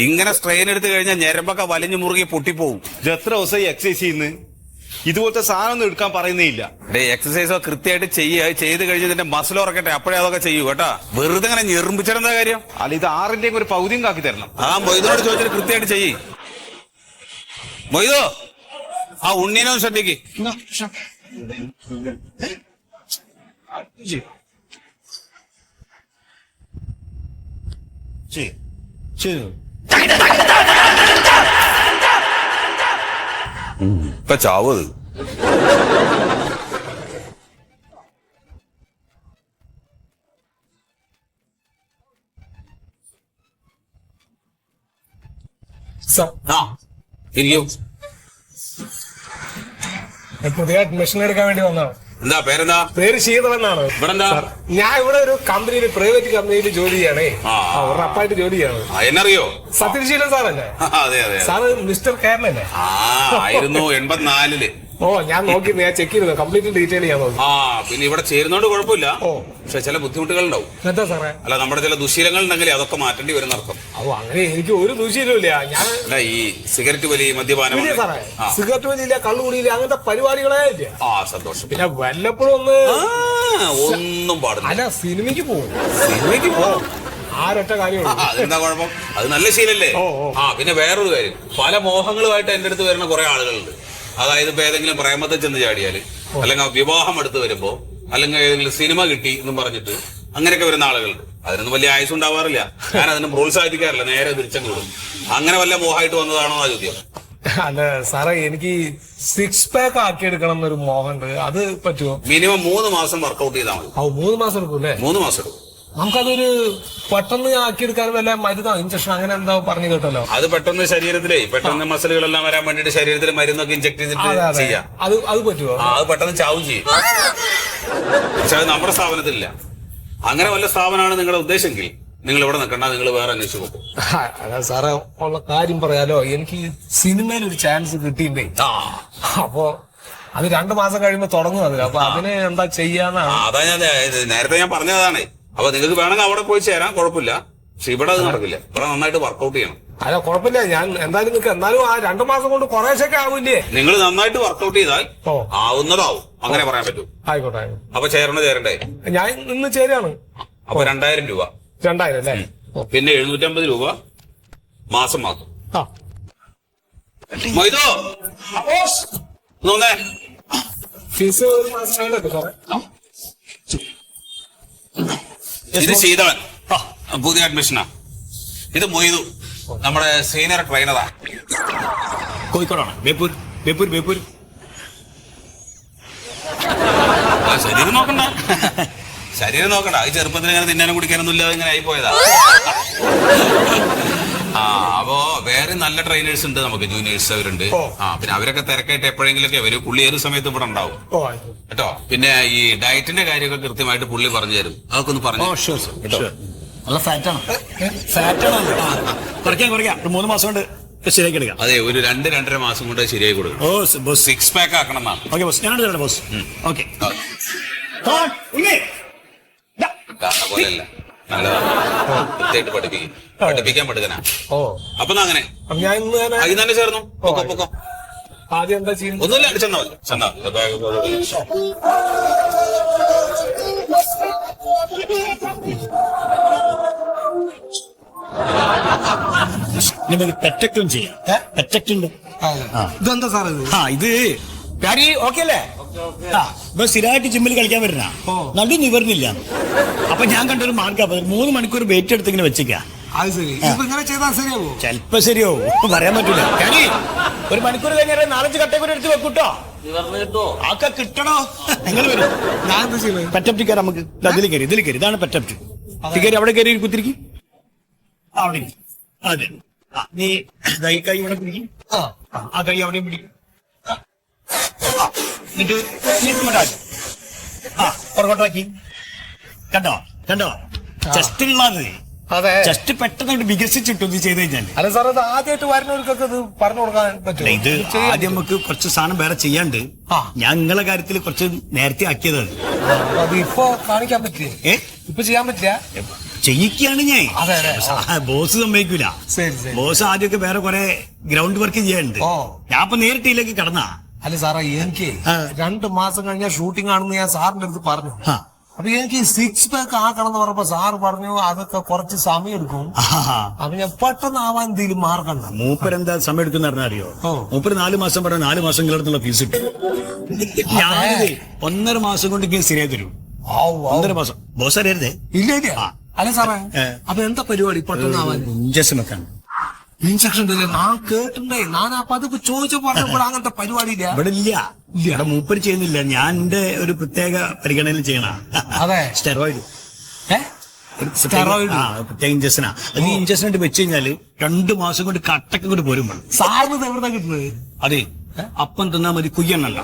ഇങ്ങനെ സ്ട്രെയിൻ എടുത്തു കഴിഞ്ഞാൽ ഞരമ്പൊക്കെ വലിഞ്ഞു മുറുകി പൊട്ടിപ്പോവും. ഇത് എത്ര ദിവസമായി എക്സസൈസ് ചെയ്യുന്നു? ഇതുപോലത്തെ സാധനം ഒന്നും എടുക്കാൻ പറയുന്നില്ല. എക്സസൈസോ കൃത്യമായിട്ട് ചെയ്ത് കഴിഞ്ഞ് ഇതിന്റെ മസിൽ ഉറക്കട്ടെ, അപ്പോഴേ അതൊക്കെ ചെയ്യൂ കേട്ടാ. വെറുതെ ഇങ്ങനെ ഞെറുമ്പിച്ചിടുന്ന കാര്യം. അല്ല ഇത് 6ന്റെ ഒരു പകുതിയും കാക്കി തരണം. മൊയ്തോട് ചോദിച്ചിട്ട് കൃത്യമായിട്ട് ചെയ്യ്. മൊയ്തോ, ഉണ്ണീനോ ശ്രദ്ധിക്ക്. ഇപ്പൊ ചാവത്. ഇരിക്കൂ. പുതിയ അഡ്മിഷൻ എടുക്കാൻ വേണ്ടി വന്നതാണ്. എന്താ പേരെന്താ? പേര് ശീതളെന്നാണ്. ഇവിടെ എന്താ? ഞാൻ ഇവിടെ ഒരു കമ്പനിയിൽ, പ്രൈവറ്റ് കമ്പനിയിൽ ജോലി ചെയ്യണേ. ഉറപ്പായിട്ട് ജോലി ചെയ്യാണ്. എന്നറിയോ? സത്യശീലൻ സാറല്ലേ? അതെ അതെ. സാറ് മിസ്റ്റർ കേരളല്ലേ? ആയിരുന്നു 84-ല്. ഞാൻ നോക്കി, ഞാൻ ചെക്ക് ചെയ്തു, കംപ്ലീറ്റ് ഡീറ്റെയിൽ ചെയ്യാൻ നോക്കി. പിന്നെ ഇവിടെ ചേരുന്നോണ്ട് കുഴപ്പമില്ല. പക്ഷെ ചില ബുദ്ധിമുട്ടുകൾ ഉണ്ടാവും. എന്താ സാറേ? അല്ല നമ്മുടെ ചില ദുശീലങ്ങൾ ഉണ്ടെങ്കിൽ അതൊക്കെ മാറ്റേണ്ടി വരുന്ന അർത്ഥം. അങ്ങനെ എനിക്ക് ഒരു ദൂഷ്യമില്ല. ഞാൻ അല്ല ഈ സിഗരറ്റ് വലി, മദ്യപാനം, സാറേ സിഗരറ്റ് വലിയില്ല, കള്ളുകൂടിയില്ല, അങ്ങനത്തെ പരിപാടികളെ ഇല്ല. സന്തോഷം. പിന്നെ വല്ലപ്പോഴും ഒന്നും പാടില്ല. അല്ല സിനിമയ്ക്ക് പോകും. സിനിമയ്ക്ക് പോകും, ആരൊറ്റ കാര്യമുള്ളൂ. അതെന്താ കുഴപ്പം? അത് നല്ല ശീലല്ലേ. പിന്നെ വേറൊരു കാര്യം, പല മോഹങ്ങളുമായിട്ട് എന്റെ അടുത്ത് വരുന്ന കുറെ ആളുകളുണ്ട്. അതായത് ഇപ്പൊ ഏതെങ്കിലും പ്രേമത്തെ ചെന്ന് ചാടിയാല്, അല്ലെങ്കിൽ വിവാഹം അടുത്ത് വരുമ്പോ, അല്ലെങ്കിൽ ഏതെങ്കിലും സിനിമ കിട്ടി എന്നും പറഞ്ഞിട്ട് അങ്ങനെയൊക്കെ വരുന്ന ആളുകളുണ്ട്. അതിനൊന്നും വലിയ ആയുസ് ഉണ്ടാവാറില്ല. ഞാൻ അതിനെ പ്രോത്സാഹിപ്പിക്കാറില്ല, നേരെ തിരിച്ചങ്ങ് വിടും. അങ്ങനെ വല്ല മോഹമായിട്ട് വന്നതാണോ ആ ചോദ്യം? അല്ല സാറേ, എനിക്ക് 6 പാക്ക് ആക്കിയെടുക്കണം എന്നൊരു മോഹമുണ്ട്. അത് പറ്റുമോ? മിനിമം 3 മാസം വർക്കൗട്ട് ചെയ്താൽ മതി. 3 മാസം എടുക്കും അല്ലേ? 3 മാസം എടുക്കും. നമുക്കതൊരു പെട്ടെന്ന് ആക്കിയെടുക്കാൻ വല്ല മരുന്നോ ഇഞ്ചക്ഷൻ അങ്ങനെ എന്താ പറഞ്ഞു കേട്ടല്ലോ. അത് പെട്ടെന്ന് ശരീരത്തിലേ പെട്ടെന്ന് മസിലുകളെല്ലാം വരാൻ വേണ്ടിട്ട് ശരീരത്തിൽ മരുന്നൊക്കെ ഇഞ്ചക്ട് ചെയ്തിട്ട് ചെയ്യാം. അത് പറ്റുമോ? അത് പെട്ടെന്ന് ചാവും ചെയ്യും. പക്ഷെ അത് നമ്മുടെ സ്ഥാപനത്തിലില്ല. അങ്ങനെ വല്ല സ്ഥാപനമാണ് നിങ്ങളുടെ ഉദ്ദേശമെങ്കിൽ നിങ്ങൾ ഇവിടെ നിൽക്കണ്ട, നിങ്ങൾ വേറെ അന്വേഷിച്ചു പോകും. അല്ല സാറേ, ഉള്ള കാര്യം പറയാലോ, എനിക്ക് സിനിമയിൽ ഒരു ചാൻസ് കിട്ടിയിട്ടേ. അപ്പോ അത് 2 മാസം കഴിയുമ്പോ തുടങ്ങും. അത് അപ്പൊ അതിന് എന്താ ചെയ്യാന്നാണ്. അതാ ഞാൻ നേരത്തെ ഞാൻ പറഞ്ഞതാണ്. അപ്പൊ നിങ്ങൾക്ക് വേണമെങ്കിൽ അവിടെ പോയി ചേരാൻ കുഴപ്പമില്ല. പക്ഷെ ഇവിടെ അത് നടക്കില്ല. ഇവിടെ നന്നായിട്ട് വർക്കൗട്ട് ചെയ്യണം. അല്ല കുഴപ്പമില്ല, ഞാൻ എന്തായാലും നിൽക്കാം. എന്നാലും ആ 2 മാസം കൊണ്ട് കുറേശ്ശൊക്കെ ആവില്ലേ? നിങ്ങൾ നന്നായിട്ട് വർക്കൗട്ട് ചെയ്താൽ ആവുന്നതാവും. അങ്ങനെ പറയാൻ പറ്റൂ. ആയിക്കോട്ടെ. അപ്പൊ ചേരണ്ടേ? ഞാൻ ഇന്ന് ചേരാണ്. അപ്പൊ 2000 രൂപ. 2000 അല്ലേ? പിന്നെ 750 രൂപ മാസം. മൊയ്തോ നോന്നേ, ഫീസ് ഒരു മാസം വേണ്ടല്ലോ സാറേ. ഇത് ശീതളൻ, പുതിയ അഡ്മിഷനാ. ഇത് മൊയ്തു, നമ്മുടെ സീനിയർ ട്രെയിനറാ. കോഴിക്കോടാണ്? ബേപ്പൂർ. ബേപ്പൂർ ബേപ്പൂർ. ശരീരം നോക്കണ്ട, ശരീരം നോക്കണ്ട. അത് ചെറുപ്പത്തിൽ ഇങ്ങനെ തിന്നാനും കുടിക്കാനൊന്നും ഇല്ലാതെ ഇങ്ങനെ ആയി പോയതാ. ആ, അപ്പോ വേറെ നല്ല ട്രെയിനേഴ്സ് ഉണ്ട് നമുക്ക്, ജൂനിയേഴ്സ് അവരുണ്ട്. ആ, പിന്നെ അവരൊക്കെ തിരക്കായിട്ട് എപ്പോഴെങ്കിലൊക്കെ വരും. പുള്ളി ഏത് സമയത്ത് ഇവിടെ ഉണ്ടാവും കേട്ടോ. പിന്നെ ഈ ഡയറ്റിന്റെ കാര്യമൊക്കെ കൃത്യമായിട്ട് പുള്ളി പറഞ്ഞു തരും. അതൊക്കെ ഒന്ന് പറഞ്ഞു. നല്ല ഫാറ്റാണ്. ഫാറ്റാണ്. കുറയ്ക്കാം 3 മാസം കൊണ്ട് ശരിയാക്കി എടുക്കാം. അതെ, ഒരു 2-2.5 മാസം കൊണ്ട് ശരിയായി കൊടുക്കും. ഓ ബോസ്, 6 പാക്ക് ആക്കണം എന്നാണ്. ഓക്കെ ബോസ്, ഞാനാണ് തരാം ബോസ്. ഓക്കെ പോലെയല്ല, നല്ലതാണ്. കൃത്യമായിട്ട് പഠിപ്പിക്കാൻ പറ്റുന്ന. അപ്പൊ അങ്ങനെ ഞാൻ ഇന്ന് തന്നെ അതിൽ തന്നെ ചേർന്നു. പൊക്കോ. ആദ്യം എന്താ ചെയ്യുന്നത്? ഒന്നുമില്ല, ചെന്നാ പെറ്റക്റ്റും ചെയ്യാം. പെറ്റക്റ്റുണ്ട്. ഇതെന്താ സാർ ഇത്? ഇത് പ്യാരി ഓക്കെ അല്ലേ? ഇപ്പൊ സ്ഥിരമായിട്ട് ജിമ്മിൽ കളിക്കാൻ വരുന്ന നടു നിവർന്നില്ല. അപ്പൊ ഞാൻ കണ്ടൊരു മാർഗം, 3 മണിക്കൂർ വെയിറ്റ് എടുത്ത് ഇങ്ങനെ വെച്ചിക്ക. അത് ശരി. ഇപ്പൊ ഇങ്ങനെ ചെയ്താൽ ശരിയാവോ? ചെലപ്പോ ശരിയാവും, പറയാൻ പറ്റൂല. പ്യാരി 1 മണിക്കൂർ കഴിഞ്ഞാൽ 4-5 കട്ടയെ കൂടെ എടുത്ത് വെക്കൂട്ടോ. ആക്കെ കിട്ടണോ? നിങ്ങൾ വരും. ഞാൻ എന്താ ചെയ്യുന്നത്? പെറ്റപ്റ്റ് കയറാം നമുക്ക്. ഇതിൽ കയറി ഇതാണ് പെറ്റപ്റ്റ്. കയറി അവിടെ കയറി കുത്തിരിക്കും. അവിടെ അതെ. നീ ഈ കൈ ഇവിടെ പിടിക്കും. ആ കൈ അവിടെയും പിടിക്കും. പുറകോട്ടാക്കി. കണ്ടോ ചെസ്റ്റ് ഉള്ളത്. അതെ, ചെസ്റ്റ് പെട്ടെന്ന് വികസിച്ചിട്ടു ഇത് ചെയ്ത് കഴിഞ്ഞാൽ. അല്ല സാർ, ഇത് ആദ്യമായിട്ട് വരുന്നവർക്കൊക്കെ ഇത് പറഞ്ഞു കൊടുക്കാൻ പറ്റും. ഇത് ആദ്യം നമുക്ക് കുറച്ച് സാധനം വേറെ ചെയ്യാണ്ട് ഞാൻ നിങ്ങളെ കാര്യത്തിൽ കുറച്ച് നേരത്തെ ആക്കിയതാണ്. അത് ഇപ്പൊ കാണിക്കാൻ പറ്റില്ലേ? ഇപ്പൊ ചെയ്യാൻ പറ്റില്ല. ചെയ്യിക്കുകയാണ് ഞാൻ. ബോസ് സമ്മതിക്കൂല. ബോസ് ആദ്യമൊക്കെ വേറെ കുറെ ഗ്രൗണ്ട് വർക്ക് ചെയ്യാനുണ്ട്. ഞാൻ ഇപ്പൊ നേരിട്ട് ഇതിലേക്ക് കടന്നാ. അല്ല സാറേ, എനിക്ക് 2 മാസം കഴിഞ്ഞാൽ ഷൂട്ടിംഗ് ആണെന്ന് ഞാൻ സാറിന്റെ അടുത്ത് പറഞ്ഞു. അപ്പൊ എനിക്ക് 6 പാക്ക് ആക്കണം എന്ന് പറഞ്ഞപ്പോ സാറ് പറഞ്ഞു അതൊക്കെ കുറച്ച് സമയം എടുക്കും. അപ്പൊ ഞാൻ പെട്ടെന്ന് ആവാൻ എന്തെങ്കിലും മാർഗം. മൂപ്പരെന്താ സമയം എടുക്കുന്ന അറിയോ? മൂപ്പര് 4 മാസം പറഞ്ഞ 4 മാസം നിങ്ങളുടെ ഫീസ് കിട്ടും. ഞാനിത് 1.5 മാസം കൊണ്ട് ഇങ്ങനെ ശരിയായി തരും. 1.5 മാസം. ബോസ് അറിയരുതേ. ഇല്ല. അല്ല സാറേ, അപ്പൊ എന്താ പരിപാടി പെട്ടെന്ന് ആവാൻ? ഇഞ്ചക്ഷൻ വെക്കാണ്. ഇൻസ്ട്രക്ഷൻ ഞാൻ കേട്ടിട്ടുണ്ടേ. ഞാൻ അപ്പൊ അതിപ്പോ ചോദിച്ചപ്പോ അങ്ങനത്തെ പരിപാടി ഇല്ല. ഇവിടെ ഇല്ല. ഇവിടെ മൂപ്പര് ചെയ്യുന്നില്ല. ഞാൻ എന്റെ ഒരു പ്രത്യേക പരിഗണനയിൽ ചെയ്യണ. അതെ, സ്റ്റെറോയിഡ്. സ്റ്റെറോയിഡ് പ്രത്യേക ഇഞ്ചക്ഷനാ. അത് ഈ ഇഞ്ചക്ഷൻ ആയിട്ട് വെച്ച് കഴിഞ്ഞാല് 2 മാസം കൊണ്ട് കട്ടൊക്കെ കൊണ്ട് പോരുമ്പോൾ. സാറിന് എവിടെ കിട്ടുന്നത്? അതെ, അപ്പം തിന്നാ മതി, കുയ്യണ്ണല്ല.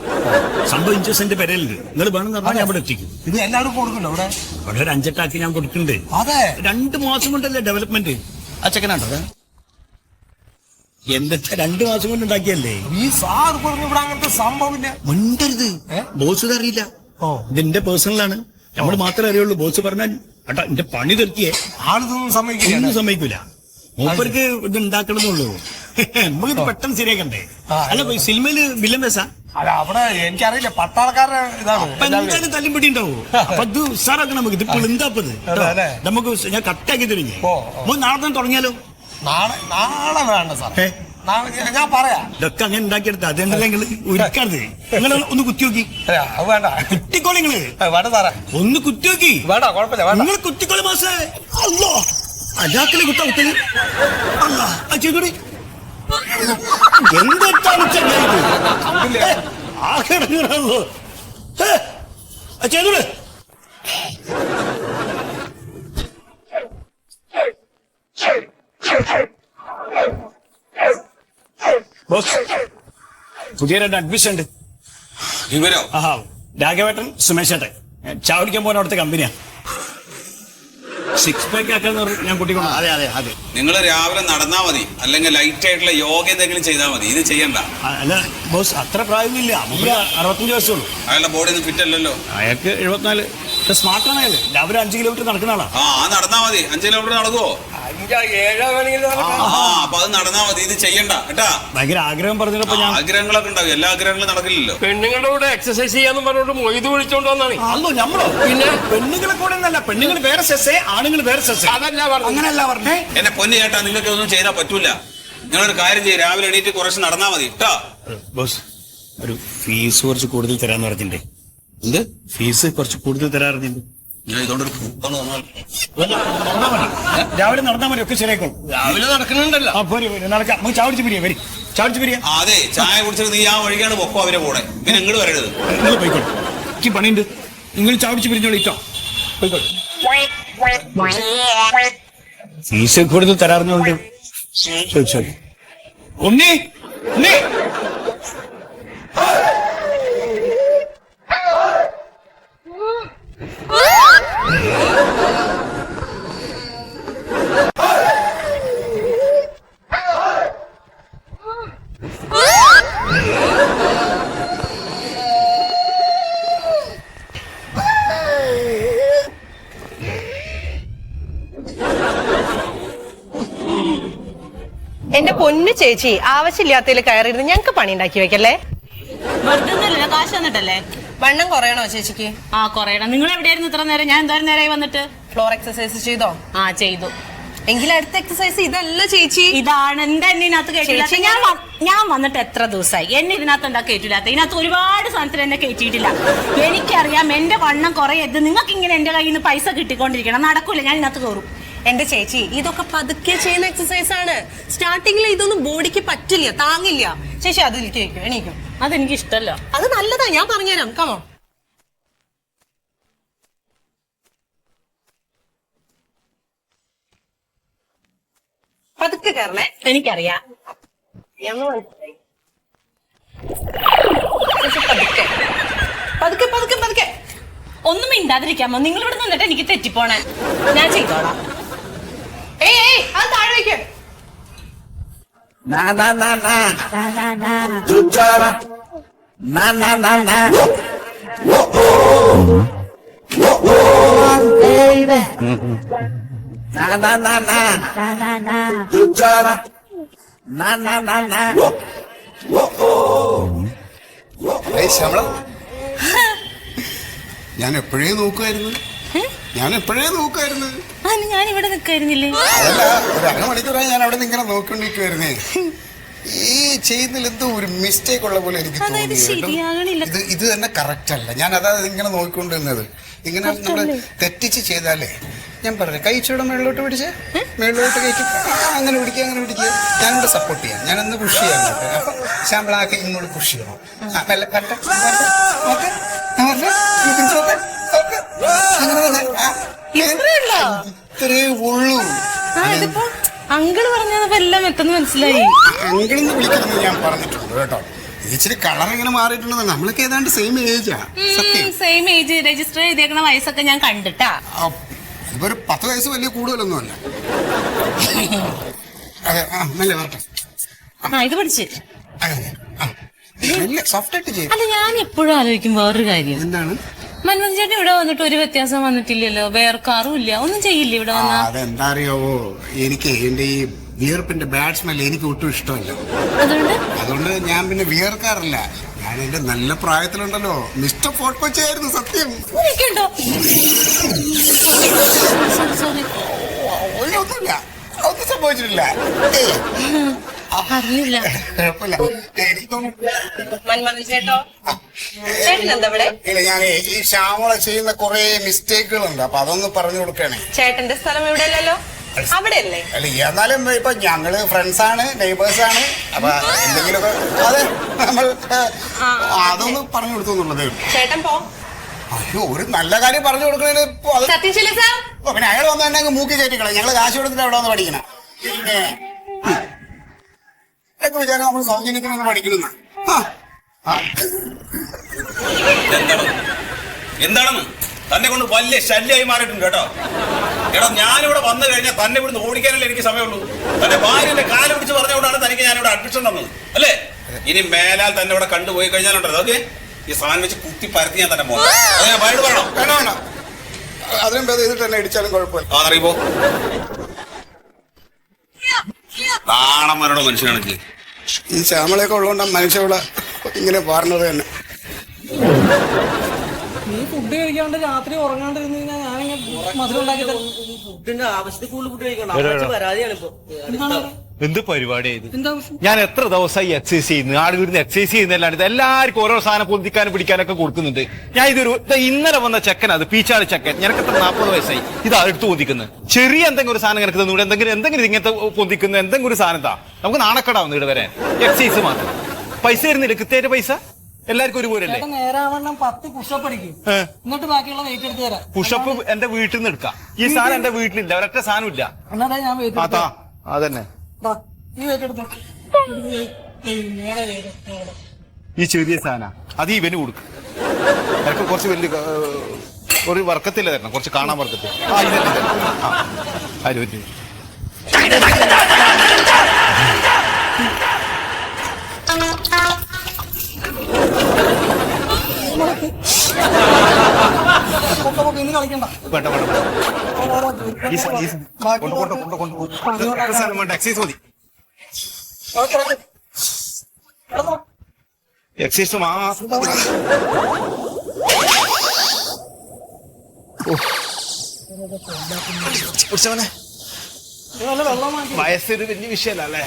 സംഭവം ഇഞ്ചക്ഷന്റെ പെരലുണ്ട്. നിങ്ങൾ വേണമെന്ന് പറഞ്ഞാൽ ഞാൻ ഇവിടെ എത്തിക്കും. ഇത് എല്ലാവരും കൊടുക്കണ്ടോ? ഇവിടെ ഒരു 5-8 ഞാൻ കൊടുക്കുന്നുണ്ട്. അതെ, 2 മാസം കൊണ്ടല്ലേ ഡെവലപ്മെന്റ്. ആ ചെക്കനാണ്ടോ എന്തൊക്കെ 2 മാസം കൊണ്ട് ഉണ്ടാക്കിയല്ലേ. ഈ സാർ പറഞ്ഞു ഇവിടെ അങ്ങനത്തെ സംഭവമില്ല. മിണ്ടരുത്, ബോസ് അറിയില്ല. ഇതെന്റെ പേഴ്സണലാണ്. നമ്മൾ മാത്രമേ അറിയുള്ളൂ. ബോസ് പറഞ്ഞാൽ കേട്ടോ എന്റെ പണി തെറ്റിയേ ആളൊന്നും സമ്മതിക്കില്ല. ഒന്നും സമ്മതിക്കൂല. മൂപ്പർക്ക് ഇത് ഉണ്ടാക്കണമെന്നുള്ളൂ. നമുക്കിത് പെട്ടെന്ന് ശരിയാക്കണ്ടേ? അല്ല സിനിമയില് വില്ലൻ വേസാ. അല്ല, അവിടെ എനിക്കറിയില്ല, പട്ടാളക്കാരുടെ ഇതാണ്. എന്തായാലും തല്ലുംപിടി ഉണ്ടാവും. അപ്പൊ ഇത് ഉസാറാക്കണം നമുക്ക്. ഇതിപ്പോൾ എന്താപ്പത് നമുക്ക് ഞാൻ കട്ടാക്കി തരുന്നേ. നാളെ തന്നെ തുടങ്ങിയാലോ? നാളെ വേണ്ട സാർ, ഞാൻ പറയാം. ഇതൊക്കെ അങ്ങനെ ഉണ്ടാക്കിയെടുത്ത അതുകൊണ്ടല്ലേ നിങ്ങൾ ഒരുക്കരുത്. നിങ്ങൾ ഒന്ന് കുത്തി നോക്കി. അത് വേണ്ട, കുത്തിക്കോളി നിങ്ങള്. വേണ്ട സാറേ, ഒന്ന് കുത്തി നോക്കി. വേണ്ട, കുഴപ്പമില്ല, വേണ്ട. നിങ്ങൾ കുത്തിക്കോളി മാസേ. അല്ലോ അജാക്കിലെ കുത്താ കുത്തല്. അല്ല ചെയ്തോടി. എന്താണ് ചെയ്തോളൂ. ബോസ്, പുതിയ 2 അഡ്മിഷൻ ഉണ്ട്. ഇവരോ? രാഘവേട്ടൻ, സുമേഷ് ഏട്ടൻ. ചാവടിക്കാൻ പോകുന്ന അവിടുത്തെ കമ്പനിയാ. 6 പാക്ക് ആക്കാന്ന് പറഞ്ഞു ഞാൻ കൂട്ടിക്കൊണ്ടു. അതെ. നിങ്ങൾ രാവിലെ നടന്നാ മതി, അല്ലെങ്കിൽ ലൈറ്റ് ആയിട്ടുള്ള യോഗ എന്തെങ്കിലും ചെയ്താൽ മതി. ഇത് ചെയ്യണ്ട. അല്ല ബോസ്, അത്ര പ്രായമൊന്നുമില്ല. 65 വയസ്സുള്ളൂ. അയാളുടെ ബോഡി ഒന്നും ഫിറ്റ് അല്ലല്ലോ. അയാൾക്ക് 74. സ്മാർട്ടാണ് അയാൾ. രാവിലെ 5 കിലോമീറ്റർ നടക്കുന്ന ആളാ. നടന്നാ മതി. 5 കിലോമീറ്റർ നടക്കുവോ? 5-7 വേണമെങ്കിലും. അപ്പൊ അത് നടന്നാ മതി. ഇത് ചെയ്യണ്ട കേട്ടാ. ഭയങ്കര ആഗ്രഹം പറഞ്ഞപ്പോ ഞാൻ. ആഗ്രഹങ്ങളൊക്കെ ഉണ്ടാവും, എല്ലാ ആഗ്രഹങ്ങളും നടക്കില്ലല്ലോ. പെണ്ണുങ്ങളുടെ കൂടെ എക്സസൈസ് ചെയ്യാന്ന് പറഞ്ഞോണ്ട് മൊയ്ത് വിളിച്ചോണ്ട് വന്നാണ്. അല്ലോ നമ്മളോ? പിന്നെ പെണ്ണുങ്ങളെ കൂടെ ഒന്നല്ല. പെണ്ണുങ്ങൾ വേറെ സെസ്സേ, ആണുങ്ങൾ വേറെ സെസ്സേ. അതല്ല പറഞ്ഞു. അങ്ങനെയല്ല പറഞ്ഞേ. എന്നെ പൊന്നു ചേട്ടാ, നിങ്ങൾക്ക് ഒന്നും ചെയ്താൽ പറ്റൂല. നിങ്ങളൊരു കാര്യം ചെയ്യും, രാവിലെ എണീറ്റ് കുറച്ച് നടന്നാ മതി കേട്ടോ. ബോസ്, ഒരു ഫീസ് കുറച്ച് കൂടുതൽ തരാന്ന് പറഞ്ഞിട്ടുണ്ട്. എന്ത് ഫീസ് കുറച്ച് കൂടുതൽ തരാറുണ്ട്. ഞാൻ ഇതുകൊണ്ടൊരു രാവിലെ നടന്നാൽ മതി, ഒക്കെ ശരിയാക്കോളും. രാവിലെ നടക്കുന്നുണ്ടല്ലോ. പോരി നടക്കാം. നമുക്ക് ചാവടിച്ച് പിരിയാ വരി. ചാടിച്ചു പിരിയാ. അതെ, ചായ കുടിച്ചിട്ട് നീ ആ വഴിക്കാണ് പൊക്കോ അവരെ കൂടെ, പിന്നെ ഇങ്ങോട്ട് വരരുത്. നിങ്ങൾ പോയിക്കോട്ടെ, എനിക്ക് പണിയുണ്ട്. നിങ്ങൾ ചാടിച്ചു പിരിഞ്ഞോളിട്ടോ, പോയിക്കോട്ടെ. ഫീസ് കൂടുതൽ തരാറുണ്ട്. ശരി ശരി. ഉണ്ണി ഉണ്ണി എന്റെ പൊന്നു ചേച്ചി, ആവശ്യമില്ലാത്തതിൽ കയറിയിരുന്ന് ഞങ്ങക്ക് പണി ഉണ്ടാക്കി വെക്കല്ലേ. വെറുതെ ഒന്നുമല്ല, കാശ് തന്നിട്ടല്ലേ. വണ്ണം കുറയണോ ചേച്ചിക്ക്? ആ കുറയണം. നിങ്ങൾ എവിടെയായിരുന്നു ഇത്ര നേരം? ഞാൻ എന്തോരം നേരമായി വന്നിട്ട്? ഫ്ലോർ എക്സസൈസ് ചെയ്തോ? ആ ചെയ്തു. എങ്കിൽ അടുത്ത എക്സസൈസ് ഇതല്ല ചേച്ചി. ഇതാണ് എന്റെ എന്നെ ഇതിനകത്ത് കേട്ടില്ലാത്ത. ഞാൻ വന്നിട്ട് എത്ര ദിവസമായി? എന്നെ ഇതിനകത്ത് എന്താ കേട്ടില്ലാത്ത? ഇതിനകത്ത് ഒരുപാട് സാധനത്തിൽ എന്നെ കയറ്റിയിട്ടില്ല. എനിക്കറിയാം എന്റെ വണ്ണം കുറയരുത്. നിങ്ങൾക്ക് ഇങ്ങനെ എന്റെ കയ്യിൽ നിന്ന് പൈസ കിട്ടിക്കൊണ്ടിരിക്കണം. നടക്കൂല, ഞാൻ ഇതിനകത്ത് കയറും. എന്റെ ചേച്ചി, ഇതൊക്കെ പതുക്കെ ചെയ്യുന്ന എക്സസൈസ് ആണ്. സ്റ്റാർട്ടിങ്ങിൽ ഇതൊന്നും ബോഡിക്ക് പറ്റില്ല, താങ്ങില്ല. ചേച്ചി അതിലേക്ക് വെക്കും, എണീക്കും. അതെനിക്ക് ഇഷ്ടമല്ല. അത് നല്ലതാ, ഞാൻ പറഞ്ഞുതരാം. കമോ. പതുക്കെ കയറണേ. എനിക്കറിയാം. പതുക്കെ പതുക്കെ പതുക്കെ. ഒന്നും മിണ്ടാതിരിക്കാമോ? നിങ്ങൾ ഇവിടെ നിന്നിട്ട് എനിക്ക് തെറ്റിപ്പോണേ. ഞാൻ ചെയ്തോളാം. ഏയ് അത് താഴെ വെക്ക്. ഞാൻ എപ്പോഴേ നോക്കുമായിരുന്നു. ഞാൻ ഇവിടെ നിൽക്കായിരുന്നില്ലേ? അതല്ല, ഒരു അരമണിക്കൂറായി ഞാൻ അവിടെ ഇങ്ങനെ നോക്കിക്കൊണ്ടിരിക്കുവായിരുന്നേ. ഈ ചെയ്യുന്നതിൽ എന്തോ ഒരു മിസ്റ്റേക്ക് ഉള്ള പോലെ എനിക്ക് തോന്നി. ഇത് തന്നെ കറക്റ്റ് അല്ല. ഞാൻ അതാ ഇങ്ങനെ നോക്കിക്കൊണ്ടിരുന്നത്. ഇങ്ങനെ നമ്മൾ തെറ്റിച്ച് ചെയ്താലേ, ഞാൻ പറഞ്ഞു കഴിച്ചോടെ മേളിലോട്ട് പിടിച്ച് മേളിലോട്ട് കയറ്റി അങ്ങനെ പിടിക്കുക. ഞാനിവിടെ സപ്പോർട്ട് ചെയ്യാം, ഞാനൊന്ന് പുഷ് ചെയ്യാൻ. അപ്പൊ ശമ്പളാക്കി ഇങ്ങോട്ട് പുഷ് ചെയ്യണം. ഇത്രേ ഉള്ളൂ. അങ്കിള് പറഞ്ഞപ്പോ എല്ലാം എത്തുന്നു മനസ്സിലായി. അങ്കിളെന്ന് വിളിക്കുന്നത് ഞാൻ പറഞ്ഞിട്ടുണ്ട് കേട്ടോ. ഇച്ചിരി കളർ ഇങ്ങനെ മാറിയിട്ടുണ്ടെന്ന്. നമ്മളൊക്കെ ഏതാണ്ട് സെയിം ഏജാ. സെയിം ഏജ് രജിസ്റ്റർ ചെയ്തേക്കുന്ന വയസ്സൊക്കെ ഞാൻ കണ്ടിട്ടാ. ഇപ്പൊ ഒരു 10 വയസ്സ് വലിയ കൂടുതലൊന്നും അല്ല. നല്ല വരട്ടെ. ഇത് പഠിച്ച് സോഫ്റ്റ് ആയിട്ട് ചെയ്യും. അല്ല, ഞാൻ എപ്പോഴും ആലോചിക്കും വേറൊരു കാര്യം. എന്താണ്? മൻമോഹൻ ചേട്ടൻ ഇവിടെ വന്നിട്ട് ഒരു വ്യത്യാസം വന്നിട്ടില്ലല്ലോ. വേർക്കാറും ഇല്ല, ഒന്നും ചെയ്യില്ല ഇവിടെ വന്നാ. അതെന്താ അറിയാവോ, എനിക്ക് എന്റെ ഈ വിയർപ്പിന്റെ ബാഡ് സ്മെൽ എനിക്ക് ഒട്ടും ഇഷ്ടമല്ല. അതുകൊണ്ട് ഞാൻ പിന്നെ വിയർക്കാറില്ല. ഞാൻ എന്റെ നല്ല പ്രായത്തിലുണ്ടല്ലോ മിസ്റ്റർ ഫോർട്ട് കൊച്ചിയായിരുന്നു. സത്യം ഒന്നുമില്ല, ഒന്നും സംഭവിച്ചിട്ടില്ല. അറിയില്ല. കുഴപ്പമില്ല. ഇല്ല, ഞാൻ ഈ ശ്യാമള ചെയ്യുന്ന കുറെ മിസ്റ്റേക്കുകളുണ്ട്. അപ്പൊ അതൊന്ന് പറഞ്ഞു കൊടുക്കണേ. ചേട്ടന്റെ സ്ഥലം ഇവിടെ അല്ലല്ലോ, അവിടെ അല്ലേ? അല്ല, എന്നാലും ഇപ്പൊ ഞങ്ങള് ഫ്രണ്ട്സ് ആണ്, നെയ്ബേഴ്സ് ആണ്. അപ്പൊ എന്തെങ്കിലുമൊക്കെ അതെ നമ്മൾ അതൊന്ന് പറഞ്ഞു കൊടുത്തു എന്നുള്ളതേ ഉള്ളൂ. ചേട്ടൻ പോ. അയ്യോ, ഒരു നല്ല കാര്യം പറഞ്ഞു കൊടുക്കണേ. പിന്നെ അയാൾ വന്ന് തന്നെ അങ്ങ് മൂക്കി കയറ്റിക്കളെ. ഞങ്ങള് കാശ് കൊടുത്തിട്ട് അവിടെ വന്ന് പഠിക്കണം. പിന്നെ വിചാരം നമ്മൾ സൗജന്യത്തിന് പഠിക്കുന്ന എന്താണെന്ന് തന്നെ കൊണ്ട് വലിയ ശല്യമായി മാറിയിട്ടുണ്ട് കേട്ടോ. എടാ, ഞാനിവിടെ വന്നു കഴിഞ്ഞാൽ തന്നെ ഇവിടുന്ന് ഓടിക്കാനല്ലേ എനിക്ക് സമയമുള്ളൂ. തന്റെ ഭാര്യന്റെ കാല് പിടിച്ച് പറഞ്ഞുകൊണ്ടാണ് തനിക്ക് ഞാനിവിടെ അഡ്മിഷൻ തന്നത് അല്ലേ? ഇനി മേലാൽ തന്നെ ഇവിടെ കണ്ടുപോയി കഴിഞ്ഞാലുണ്ടല്ലോ, ഓക്കെ, ഈ സാധനം വെച്ച് കുത്തി പരത്തി ഞാൻ തന്നെ പോകണം. അത് ഞാൻ വൈകിട്ട് പറയണം. വേണം, അതിനും ഭേദം ഇതിട്ട് തന്നെ ഇടിച്ചാലും കുഴപ്പമില്ല. അറിയുമ്പോ താണന്മാരോട് മനുഷ്യനാണെങ്കിൽ ഈ ശ്യാമളയൊക്കെ ഉള്ളതുകൊണ്ടാണ് മനുഷ്യവിടെ ഇങ്ങനെ പറഞ്ഞത് തന്നെ. നീ ഫുഡ് കഴിക്കാണ്ട് രാത്രി ഉറങ്ങാണ്ടിരുന്ന് കഴിഞ്ഞാൽ ഞാനിങ്ങനെ മധുരം ഉണ്ടാക്കി തരാം. ഫുഡിന്റെ ആവശ്യത്തിൽ കൂടുതൽ ഫുഡ് കഴിക്കണം. പരാതിയാണ് ഇപ്പൊ. എന്ത് പരിപാടി ഇത്? എന്താ പ്രശ്നം? ഞാൻ എത്ര ദിവസമായി എക്സസൈസ് ചെയ്യുന്നു, ആട് വീടിന് എക്സസൈസ് ചെയ്യുന്നല്ലാണ്ട് ഇത് എല്ലാവർക്കും ഓരോ സാധനം പൊന്തിക്കാനും പിടിക്കാനൊക്കെ കൊടുക്കുന്നുണ്ട്. ഞാൻ ഇന്നലെ വന്ന ചെക്കൻ, അത് പീച്ചാട് ചെക്കൻ, ഞങ്ങൾക്ക് എത്ര 40 വയസ്സായി, ഇതാ എടുത്ത് പൊന്തിക്കുന്നത്. ചെറിയ എന്തെങ്കിലും ഒരു സാധനം എനിക്ക് തന്നൂടെ, എന്തെങ്കിലും ഇങ്ങനത്തെ പൊന്തിക്കുന്ന എന്തെങ്കിലും ഒരു സാധനം താ. നമുക്ക് നാണക്കടാവുന്നു ഇവിടെ വരാൻ. എക്സസൈസ് മാത്രം പൈസ തരുന്നില്ല, കൃത്യമായിട്ട് പൈസ എല്ലാവർക്കും ഒരുപോലെ അല്ലേ? നേരാവണ്ണം 10 പുഷപ്പ് അടിക്കും, എന്നിട്ട് ബാക്കിയുള്ള വെയിറ്റ് എടുത്ത് തരാം. പുഷപ്പ് എന്റെ വീട്ടിൽ നിന്ന് എടുക്കാം. ഈ സാധനം എന്റെ വീട്ടിലില്ല, ഒരൊറ്റ സാധനം ഇല്ല. എന്നാ ഞാൻ വെയിറ്റ് അതാ അതന്നെ ഈ വെയിറ്റ് എടുത്തു. ഈ ചെറിയ സാധന അത് ഇവന് കൊടുക്കും. എനിക്ക് കുറച്ച് വലിയ ഒരു വർക്കത്തില്ല തരണം, കുറച്ച് കാണാൻ വർക്കത്തിൽ. ആ ഇതന്നെ ആര് പറ്റി ഇന്ന് കളിക്കണ്ട. വേണ്ട വേണ്ട വേണ്ട എക്സൈസ് മതി. എക്സൈസ് വെള്ളം വയസ്സൊരു വലിയ വിഷയമല്ല അല്ലേ?